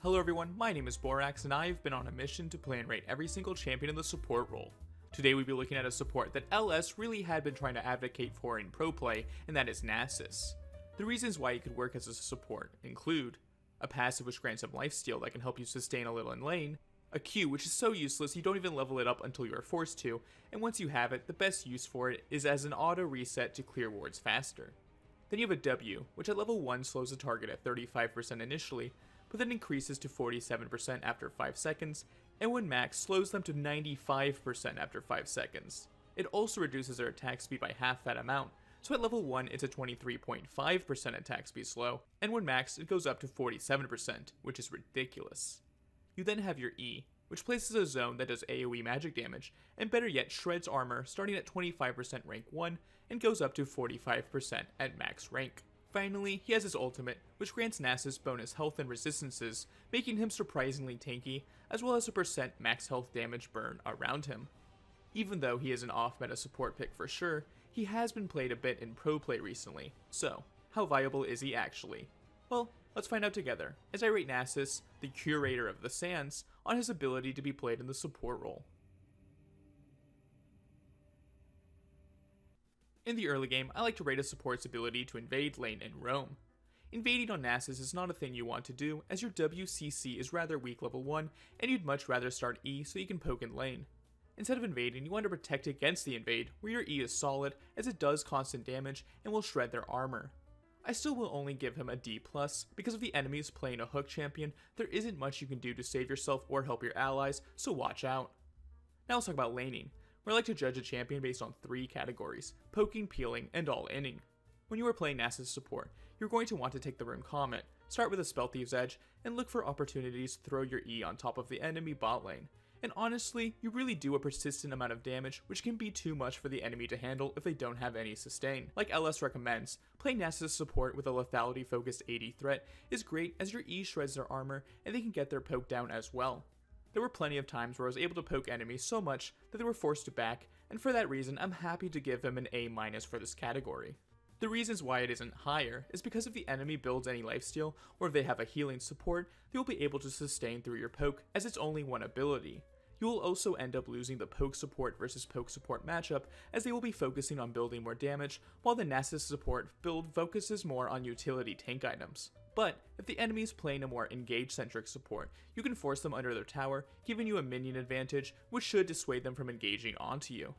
Hello everyone, my name is Borax and I've been on a mission to play and rate every single champion in the support role. Today we'll be looking at a support that LS really had been trying to advocate for in pro play, and that is Nasus. The reasons why he could work as a support include a passive which grants him lifesteal that can help you sustain a little in lane, a Q which is so useless you don't even level it up until you are forced to, and once you have it, the best use for it is as an auto reset to clear wards faster. Then you have a W, which at level 1 slows a target at 35% initially, but then increases to 47% after 5 seconds, and when max slows them to 95% after 5 seconds. It also reduces their attack speed by half that amount, so at level 1 it's a 23.5% attack speed slow, and when max it goes up to 47%, which is ridiculous. You then have your E, which places a zone that does AoE magic damage, and better yet shreds armor starting at 25% rank 1 and goes up to 45% at max rank. Finally, he has his ultimate, which grants Nasus bonus health and resistances, making him surprisingly tanky, as well as a percent max health damage burn around him. Even though he is an off-meta support pick for sure, he has been played a bit in pro play recently, so how viable is he actually? Well, let's find out together, as I rate Nasus, the curator of the Sands, on his ability to be played in the support role. In the early game, I like to rate a support's ability to invade lane and roam. Invading on Nasus is not a thing you want to do, as your WCC is rather weak level 1, and you'd much rather start E so you can poke in lane. Instead of invading, you want to protect against the invade, where your E is solid, as it does constant damage and will shred their armor. I still will only give him a D+, because if the enemy is playing a hook champion, there isn't much you can do to save yourself or help your allies, so watch out. Now let's talk about laning, where I like to judge a champion based on 3 categories: poking, peeling, and all-inning. When you are playing Nasus support, you're going to want to take the Rune Comet, start with a Spell Thieves Edge, and look for opportunities to throw your E on top of the enemy bot lane. And honestly, you really do a persistent amount of damage, which can be too much for the enemy to handle if they don't have any sustain. Like LS recommends, playing Nasus support with a lethality focused AD threat is great, as your E shreds their armor and they can get their poke down as well. There were plenty of times where I was able to poke enemies so much that they were forced to back, and for that reason I'm happy to give him an A- for this category. The reasons why it isn't higher is because if the enemy builds any lifesteal, or if they have a healing support, they will be able to sustain through your poke, as it's only one ability. You will also end up losing the poke support versus poke support matchup, as they will be focusing on building more damage, while the Nasus support build focuses more on utility tank items. But if the enemy is playing a more engage-centric support, you can force them under their tower, giving you a minion advantage, which should dissuade them from engaging onto you.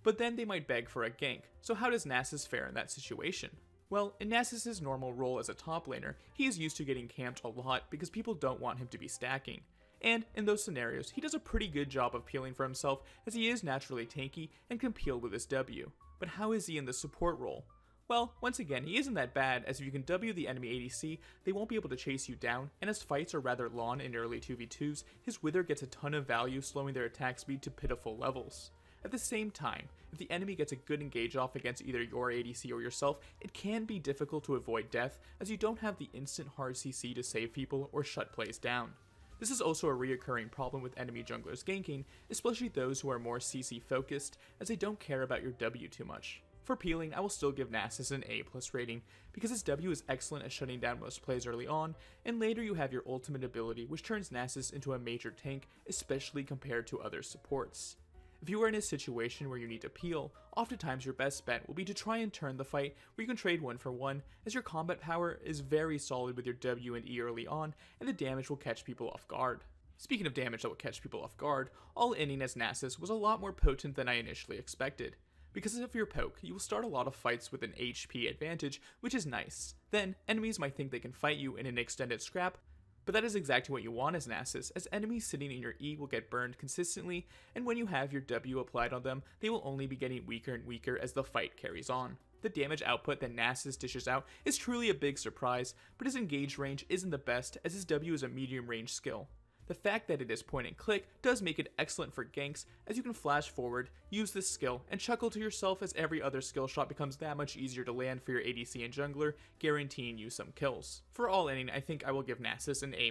But then they might beg for a gank, so how does Nasus fare in that situation? Well, in Nasus' normal role as a top laner, he is used to getting camped a lot because people don't want him to be stacking. And in those scenarios, he does a pretty good job of peeling for himself, as he is naturally tanky and can peel with his W. But how is he in the support role? Well, once again, he isn't that bad, as if you can W the enemy ADC, they won't be able to chase you down, and as fights are rather long in early 2v2s, his Wither gets a ton of value, slowing their attack speed to pitiful levels. At the same time, if the enemy gets a good engage off against either your ADC or yourself, it can be difficult to avoid death, as you don't have the instant hard CC to save people or shut plays down. This is also a reoccurring problem with enemy junglers ganking, especially those who are more CC focused, as they don't care about your W too much. For peeling, I will still give Nasus an A+ rating, because his W is excellent at shutting down most plays early on, and later you have your ultimate ability, which turns Nasus into a major tank, especially compared to other supports. If you are in a situation where you need to peel, oftentimes your best bet will be to try and turn the fight where you can trade 1 for 1, as your combat power is very solid with your W and E early on, and the damage will catch people off guard. Speaking of damage that will catch people off guard, all-inning as Nasus was a lot more potent than I initially expected. Because of your poke, you will start a lot of fights with an HP advantage, which is nice. Then, enemies might think they can fight you in an extended scrap, but that is exactly what you want as Nasus, as enemies sitting in your E will get burned consistently, and when you have your W applied on them, they will only be getting weaker and weaker as the fight carries on. The damage output that Nasus dishes out is truly a big surprise, but his engage range isn't the best, as his W is a medium range skill. The fact that it is point and click does make it excellent for ganks, as you can flash forward, use this skill, and chuckle to yourself as every other skill shot becomes that much easier to land for your ADC and jungler, guaranteeing you some kills. For all-inning, I think I will give Nasus an A-.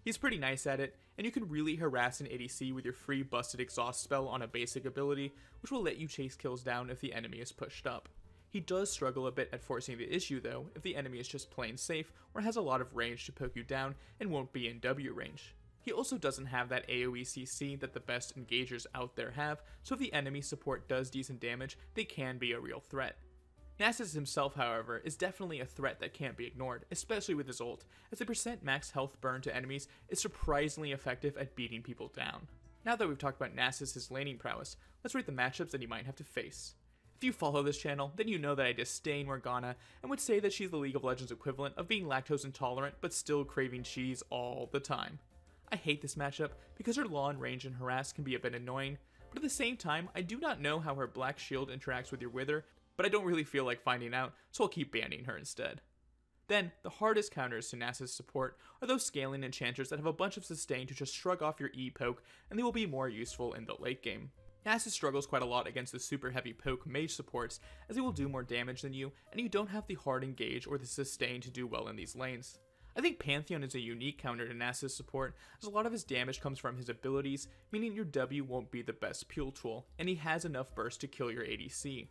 He's pretty nice at it, and you can really harass an ADC with your free busted exhaust spell on a basic ability, which will let you chase kills down if the enemy is pushed up. He does struggle a bit at forcing the issue though if the enemy is just plain safe or has a lot of range to poke you down and won't be in W range. He also doesn't have that AoE CC that the best engagers out there have, so if the enemy support does decent damage, they can be a real threat. Nasus himself, however, is definitely a threat that can't be ignored, especially with his ult, as the percent max health burn to enemies is surprisingly effective at beating people down. Now that we've talked about Nasus' laning prowess, let's rate the matchups that he might have to face. If you follow this channel, then you know that I disdain Morgana and would say that she's the League of Legends equivalent of being lactose intolerant but still craving cheese all the time. I hate this matchup because her long range and harass can be a bit annoying, but at the same time, I do not know how her black shield interacts with your wither, but I don't really feel like finding out, so I'll keep banning her instead. Then, the hardest counters to Nasus support are those scaling enchanters that have a bunch of sustain to just shrug off your E poke, and they will be more useful in the late game. Nasus struggles quite a lot against the super heavy poke mage supports, as they will do more damage than you, and you don't have the hard engage or the sustain to do well in these lanes. I think Pantheon is a unique counter to Nasus support, as a lot of his damage comes from his abilities, meaning your W won't be the best peel tool, and he has enough burst to kill your ADC.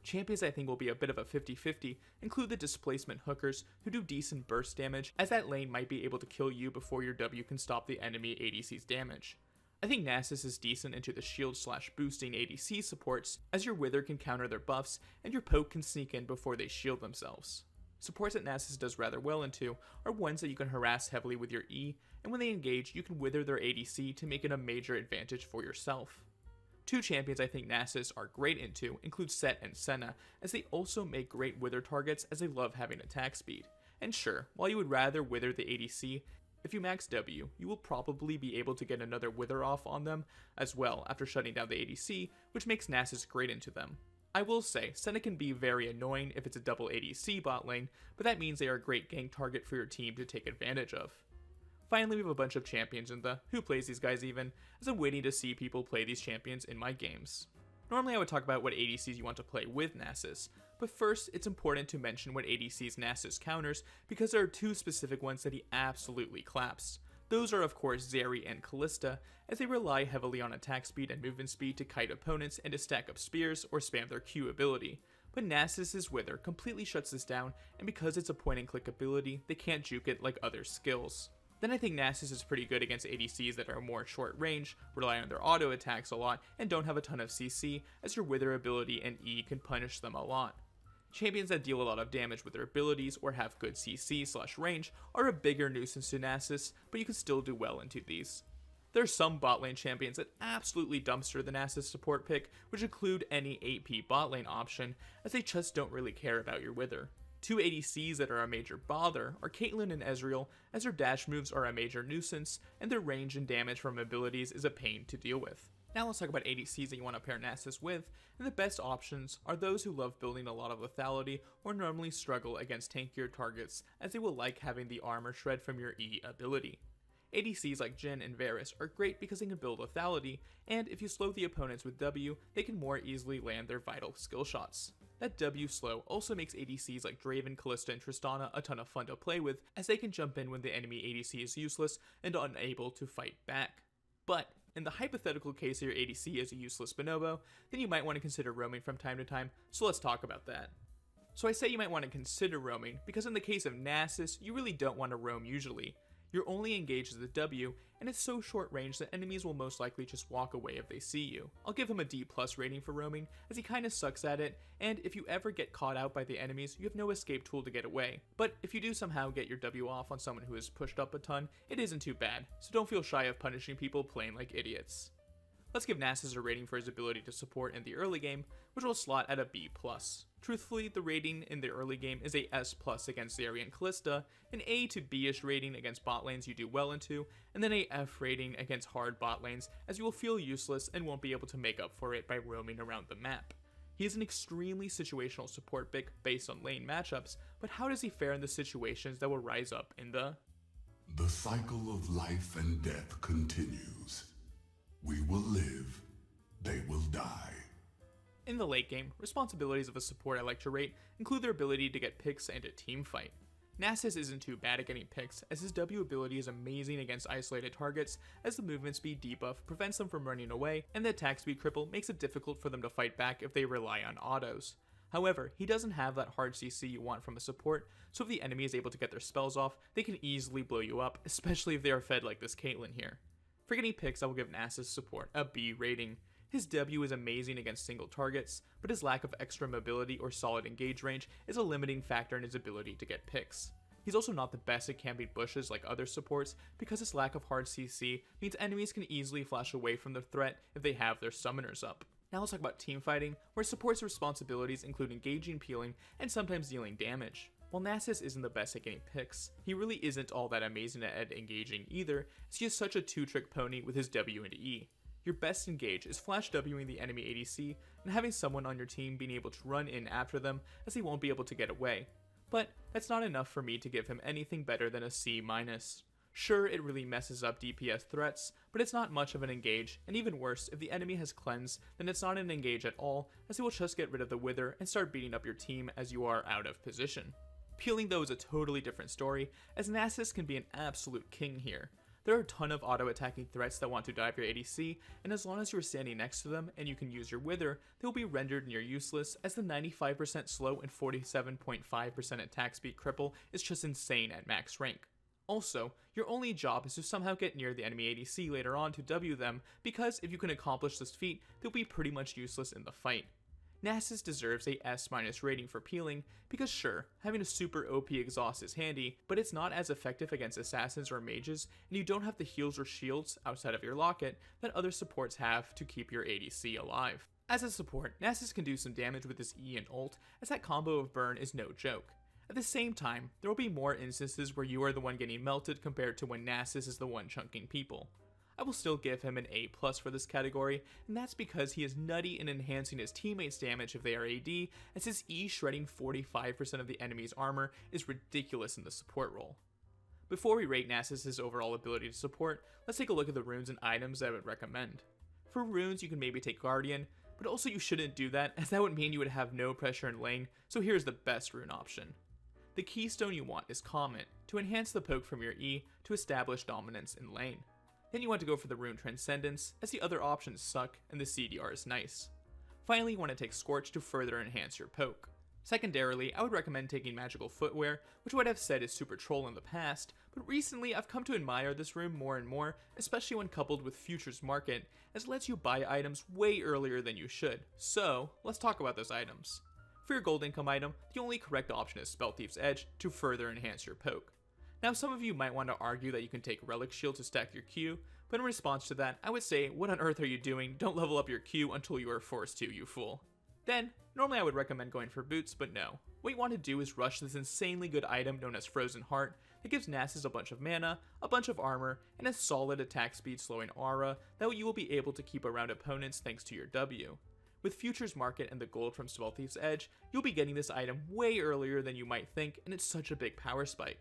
Champions I think will be a bit of a 50-50 include the displacement hookers, who do decent burst damage, as that lane might be able to kill you before your W can stop the enemy ADC's damage. I think Nasus is decent into the shield/boosting ADC supports, as your wither can counter their buffs, and your poke can sneak in before they shield themselves. Supports that Nasus does rather well into are ones that you can harass heavily with your E, and when they engage, you can wither their ADC to make it a major advantage for yourself. Two champions I think Nasus are great into include Set and Senna, as they also make great wither targets as they love having attack speed. And sure, while you would rather wither the ADC, if you max W, you will probably be able to get another wither off on them as well after shutting down the ADC, which makes Nasus great into them. I will say, Senna can be very annoying if it's a double ADC bot lane, but that means they are a great gank target for your team to take advantage of. Finally, we have a bunch of champions in the who plays these guys even, as I'm waiting to see people play these champions in my games. Normally I would talk about what ADCs you want to play with Nasus, but first it's important to mention what ADCs Nasus counters, because there are two specific ones that he absolutely claps. Those are of course Zeri and Kalista, as they rely heavily on attack speed and movement speed to kite opponents and to stack up spears or spam their Q ability. But Nasus' Wither completely shuts this down, and because it's a point and click ability, they can't juke it like other skills. Then I think Nasus is pretty good against ADCs that are more short range, rely on their auto attacks a lot, and don't have a ton of CC, as your Wither ability and E can punish them a lot. Champions that deal a lot of damage with their abilities or have good CC/range are a bigger nuisance to Nasus, but you can still do well into these. There are some bot lane champions that absolutely dumpster the Nasus support pick, which include any AP bot lane option, as they just don't really care about your Wither. Two ADCs that are a major bother are Caitlyn and Ezreal, as their dash moves are a major nuisance, and their range and damage from abilities is a pain to deal with. Now let's talk about ADCs that you want to pair Nasus with, and the best options are those who love building a lot of lethality or normally struggle against tankier targets, as they will like having the armor shred from your E ability. ADCs like Jhin and Varus are great because they can build lethality, and if you slow the opponents with W, they can more easily land their vital skill shots. That W slow also makes ADCs like Draven, Kalista, and Tristana a ton of fun to play with, as they can jump in when the enemy ADC is useless and unable to fight back. But in the hypothetical case that your ADC is a useless bonobo, then you might want to consider roaming from time to time, so let's talk about that. So I say you might want to consider roaming, because in the case of Nasus, you really don't want to roam usually. You're only engaged as a W, and it's so short range that enemies will most likely just walk away if they see you. I'll give him a D+ rating for roaming, as he kinda sucks at it, and if you ever get caught out by the enemies, you have no escape tool to get away. But if you do somehow get your W off on someone who is pushed up a ton, it isn't too bad, so don't feel shy of punishing people playing like idiots. Let's give Nasus a rating for his ability to support in the early game, which will slot at a B+. Truthfully, the rating in the early game is a S+ against Zeri and Kalista, an A to B-ish rating against bot lanes you do well into, and then a F rating against hard bot lanes, as you will feel useless and won't be able to make up for it by roaming around the map. He is an extremely situational support pick based on lane matchups, but how does he fare in the situations that will rise up in the... The cycle of life and death continues. We will live, they will die. In the late game, responsibilities of a support I like to rate include their ability to get picks and a team fight. Nasus isn't too bad at getting picks, as his W ability is amazing against isolated targets, as the movement speed debuff prevents them from running away, and the attack speed cripple makes it difficult for them to fight back if they rely on autos. However, he doesn't have that hard CC you want from a support, so if the enemy is able to get their spells off, they can easily blow you up, especially if they are fed like this Caitlyn here. For getting picks, I will give Nasus Support a B rating. His W is amazing against single targets, but his lack of extra mobility or solid engage range is a limiting factor in his ability to get picks. He's also not the best at camping bushes like other supports because his lack of hard CC means enemies can easily flash away from the threat if they have their summoners up. Now let's talk about teamfighting, where support's responsibilities include engaging, peeling, and sometimes dealing damage. While Nasus isn't the best at getting picks, he really isn't all that amazing at engaging either, as he is such a two-trick pony with his W and E. Your best engage is flash Wing the enemy ADC and having someone on your team being able to run in after them as he won't be able to get away. But that's not enough for me to give him anything better than a C-. Sure, it really messes up DPS threats, but it's not much of an engage, and even worse, if the enemy has cleanse, then it's not an engage at all, as he will just get rid of the wither and start beating up your team as you are out of position. Peeling though is a totally different story, as Nasus can be an absolute king here. There are a ton of auto-attacking threats that want to dive your ADC, and as long as you are standing next to them and you can use your wither, they will be rendered near useless, as the 95% slow and 47.5% attack speed cripple is just insane at max rank. Also, your only job is to somehow get near the enemy ADC later on to W them, because if you can accomplish this feat, they'll be pretty much useless in the fight. Nasus deserves a S- rating for peeling, because sure, having a super OP exhaust is handy, but it's not as effective against assassins or mages, and you don't have the heals or shields, outside of your locket, that other supports have to keep your ADC alive. As a support, Nasus can do some damage with his E and ult, as that combo of burn is no joke. At the same time, there will be more instances where you are the one getting melted compared to when Nasus is the one chunking people. I will still give him an A+ for this category, and that's because he is nutty in enhancing his teammates' damage if they are AD, as his E shredding 45% of the enemy's armor is ridiculous in the support role. Before we rate Nasus' overall ability to support, let's take a look at the runes and items that I would recommend. For runes, you can maybe take Guardian, but also you shouldn't do that, as that would mean you would have no pressure in lane, so here's the best rune option. The keystone you want is Comet, to enhance the poke from your E to establish dominance in lane. Then you want to go for the rune Transcendence, as the other options suck and the CDR is nice. Finally, you want to take Scorch to further enhance your poke. Secondarily, I would recommend taking Magical Footwear, which what I've said is super troll in the past, but recently I've come to admire this rune more and more, especially when coupled with Futures Market, as it lets you buy items way earlier than you should. So, let's talk about those items. For your gold income item, the only correct option is Spell Thief's Edge to further enhance your poke. Now some of you might want to argue that you can take Relic Shield to stack your Q, but in response to that, I would say, what on earth are you doing? Don't level up your Q until you are forced to, you fool. Then, normally I would recommend going for boots, but no. What you want to do is rush this insanely good item known as Frozen Heart that gives Nasus a bunch of mana, a bunch of armor, and a solid attack speed slowing aura that you will be able to keep around opponents thanks to your W. With Futures Market and the gold from Spell Thief's Edge, you'll be getting this item way earlier than you might think, and it's such a big power spike.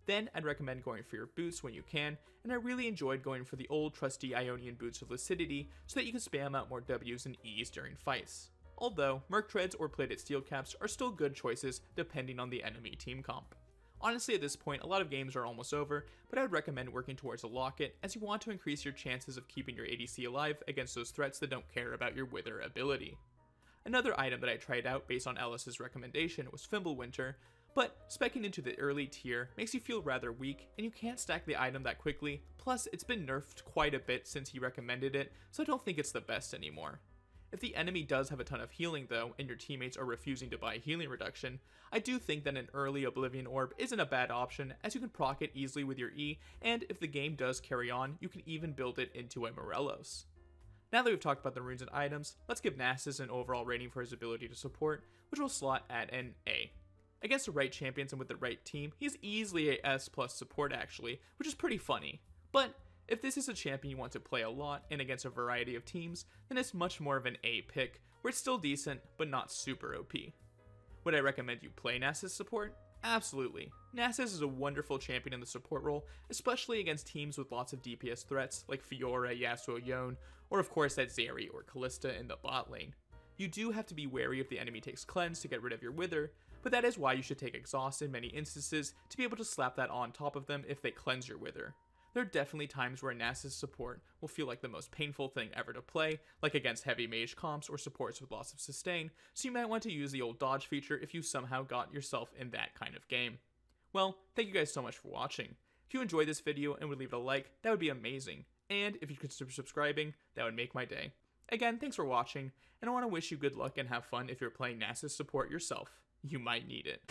Then, I'd recommend going for your boots when you can, and I really enjoyed going for the old trusty Ionian boots of Lucidity so that you can spam out more Ws and Es during fights. Although, Merc Treads or Plated Steel Caps are still good choices depending on the enemy team comp. Honestly, at this point, a lot of games are almost over, but I would recommend working towards a locket, as you want to increase your chances of keeping your ADC alive against those threats that don't care about your wither ability. Another item that I tried out based on Ellis's recommendation was Fimbulwinter, but speccing into the early tier makes you feel rather weak, and you can't stack the item that quickly, plus it's been nerfed quite a bit since he recommended it, so I don't think it's the best anymore. If the enemy does have a ton of healing though, and your teammates are refusing to buy healing reduction, I do think that an early Oblivion Orb isn't a bad option, as you can proc it easily with your E, and if the game does carry on, you can even build it into a Morelos. Now that we've talked about the runes and items, let's give Nasus an overall rating for his ability to support, which will slot at an A. Against the right champions and with the right team, he's easily a S+ support actually, which is pretty funny. But if this is a champion you want to play a lot and against a variety of teams, then it's much more of an A pick, where it's still decent, but not super OP. Would I recommend you play Nasus support? Absolutely. Nasus is a wonderful champion in the support role, especially against teams with lots of DPS threats like Fiora, Yasuo, Yone, or of course that Zeri or Kalista in the bot lane. You do have to be wary if the enemy takes cleanse to get rid of your wither, but that is why you should take exhaust in many instances to be able to slap that on top of them if they cleanse your wither. There are definitely times where a Nasus support will feel like the most painful thing ever to play, like against heavy mage comps or supports with loss of sustain, so you might want to use the old dodge feature if you somehow got yourself in that kind of game. Well, thank you guys so much for watching. If you enjoyed this video and would leave it a like, that would be amazing, and if you could consider subscribing, that would make my day. Again, thanks for watching, and I want to wish you good luck and have fun if you're playing Nasus support yourself. You might need it.